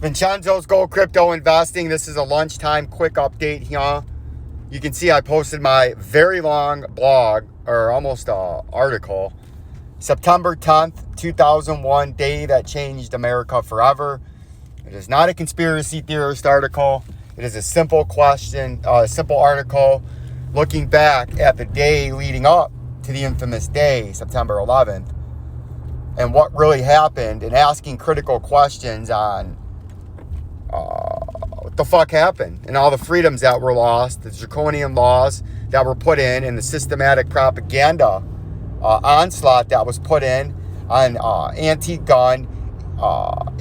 Vincenzo's Gold Crypto Investing. This is a lunchtime quick update here. You can see I posted my very long blog, or almost article, September 10th, 2001, day that changed America forever. It is not a conspiracy theorist article. It is a simple question, simple article looking back at the day leading up to the infamous day, September 11th, and what really happened, and asking critical questions on what the fuck happened and all the freedoms that were lost, the draconian laws that were put in, and the systematic propaganda onslaught that was put in on anti-gun,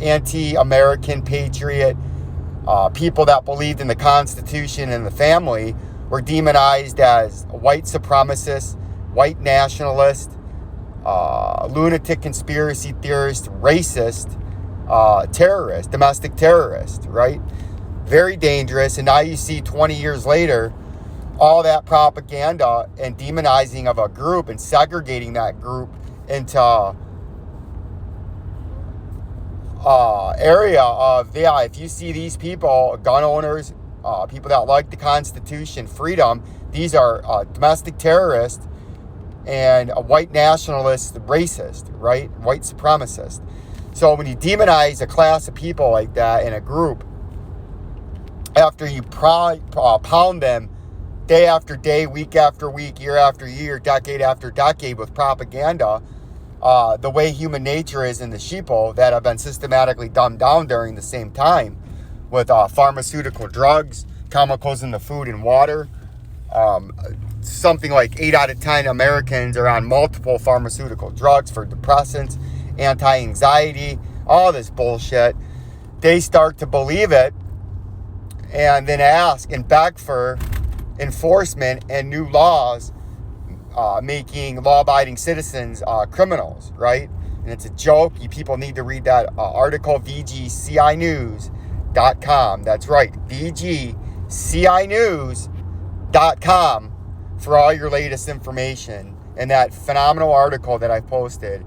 anti-American patriot people that believed in the Constitution and the family were demonized as white supremacists, white nationalists, lunatic conspiracy theorists, racist, terrorists, domestic terrorists, right? Very dangerous. And now you see 20 years later, all that propaganda and demonizing of a group and segregating that group into area of, yeah, if you see these people, gun owners, people that like the Constitution, freedom, these are domestic terrorists and a white nationalist, racist, right? White supremacist. So when you demonize a class of people like that in a group, after you pound them day after day, week after week, year after year, decade after decade with propaganda, the way human nature is in the sheeple that have been systematically dumbed down during the same time with pharmaceutical drugs, chemicals in the food and water. Something like 8 out of 10 Americans are on multiple pharmaceutical drugs for depressants, anti-anxiety, all this bullshit. They start to believe it and then ask and beg for enforcement and new laws, making law-abiding citizens criminals, right? And it's a joke. You people need to read that article, VGCInews.com. That's right, VGCInews.com for all your latest information. And that phenomenal article that I posted,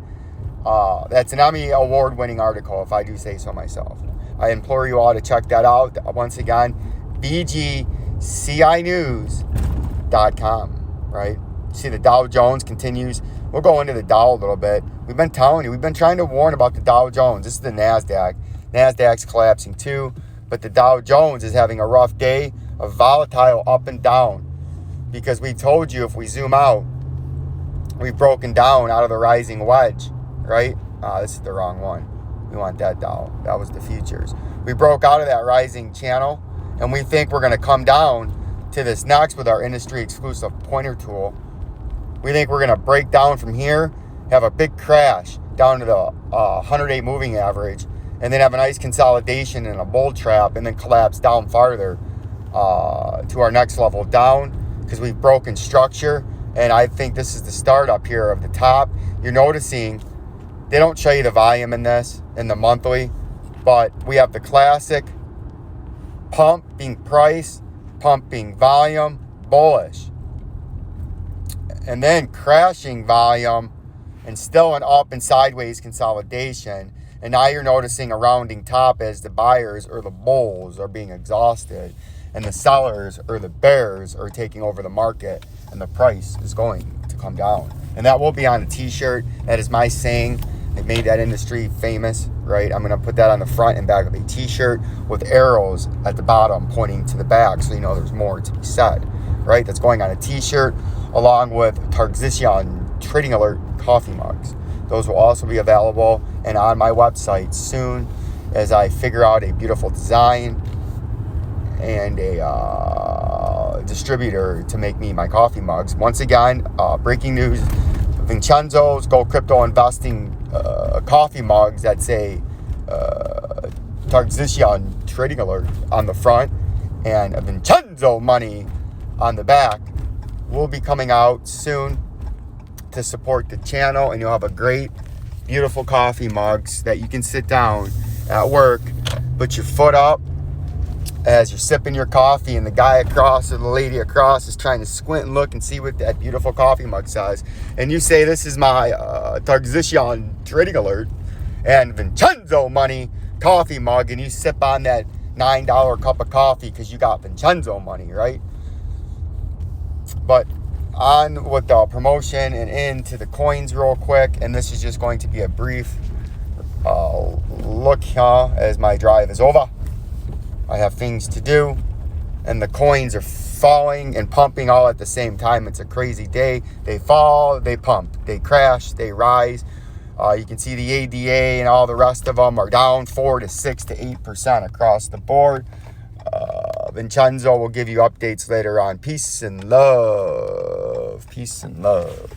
that's an Emmy award-winning article, if I do say so myself. I implore you all to check that out. Once again, VGCInews.com, right? See, the Dow Jones continues. We'll go into the Dow a little bit. We've been telling you, we've been trying to warn about the Dow Jones. This is the NASDAQ. NASDAQ's collapsing too, but the Dow Jones is having a rough day of volatile up and down, because we told you if we zoom out, we've broken down out of the rising wedge, right? This is the wrong one. We want that Dow. That was the futures. We broke out of that rising channel, and we think we're going to come down to this next with our industry exclusive pointer tool. We think we're going to break down from here, have a big crash down to the 100-day moving average, and then have a nice consolidation and a bull trap, and then collapse down farther to our next level down, because we've broken structure. And I think this is the start up here of the top. You're noticing they don't show you the volume in this, in the monthly, but we have the classic pump being price, pump being volume, bullish. And then crashing volume and still an up and sideways consolidation. And now you're noticing a rounding top as the buyers or the bulls are being exhausted, and the sellers or the bears are taking over the market, and the price is going to come down. And that will be on a t-shirt. That is my saying. It made that industry famous, right? I'm going to put that on the front and back of a t-shirt with arrows at the bottom pointing to the back, so you know there's more to be said, right? That's going on a t-shirt along with Targzition Trading Alert coffee mugs. Those will also be available and on my website soon as I figure out a beautiful design and a distributor to make me my coffee mugs. Once again, breaking news, Vincenzo's Gold Crypto Investing coffee mugs that say Targzition Trading Alert on the front and a Vincenzo money on the back will be coming out soon to support the channel, and you'll have a great, beautiful coffee mugs that you can sit down at work, put your foot up as you're sipping your coffee, and the guy across or the lady across is trying to squint and look and see what that beautiful coffee mug says. And you say, this is my Targzition Trading Alert and Vincenzo money coffee mug and you sip on that $9 cup of coffee because you got Vincenzo money, right? But on with the promotion and into the coins real quick, and this is just going to be a brief look here as my drive is over. I have things to do, and the coins are falling and pumping all at the same time. It's a crazy day. They fall, they pump, they crash, they rise. You can see the ADA and all the rest of them are down 4 to 6 to 8% across the board. Vincenzo will give you updates later on. Peace and love. Peace and love.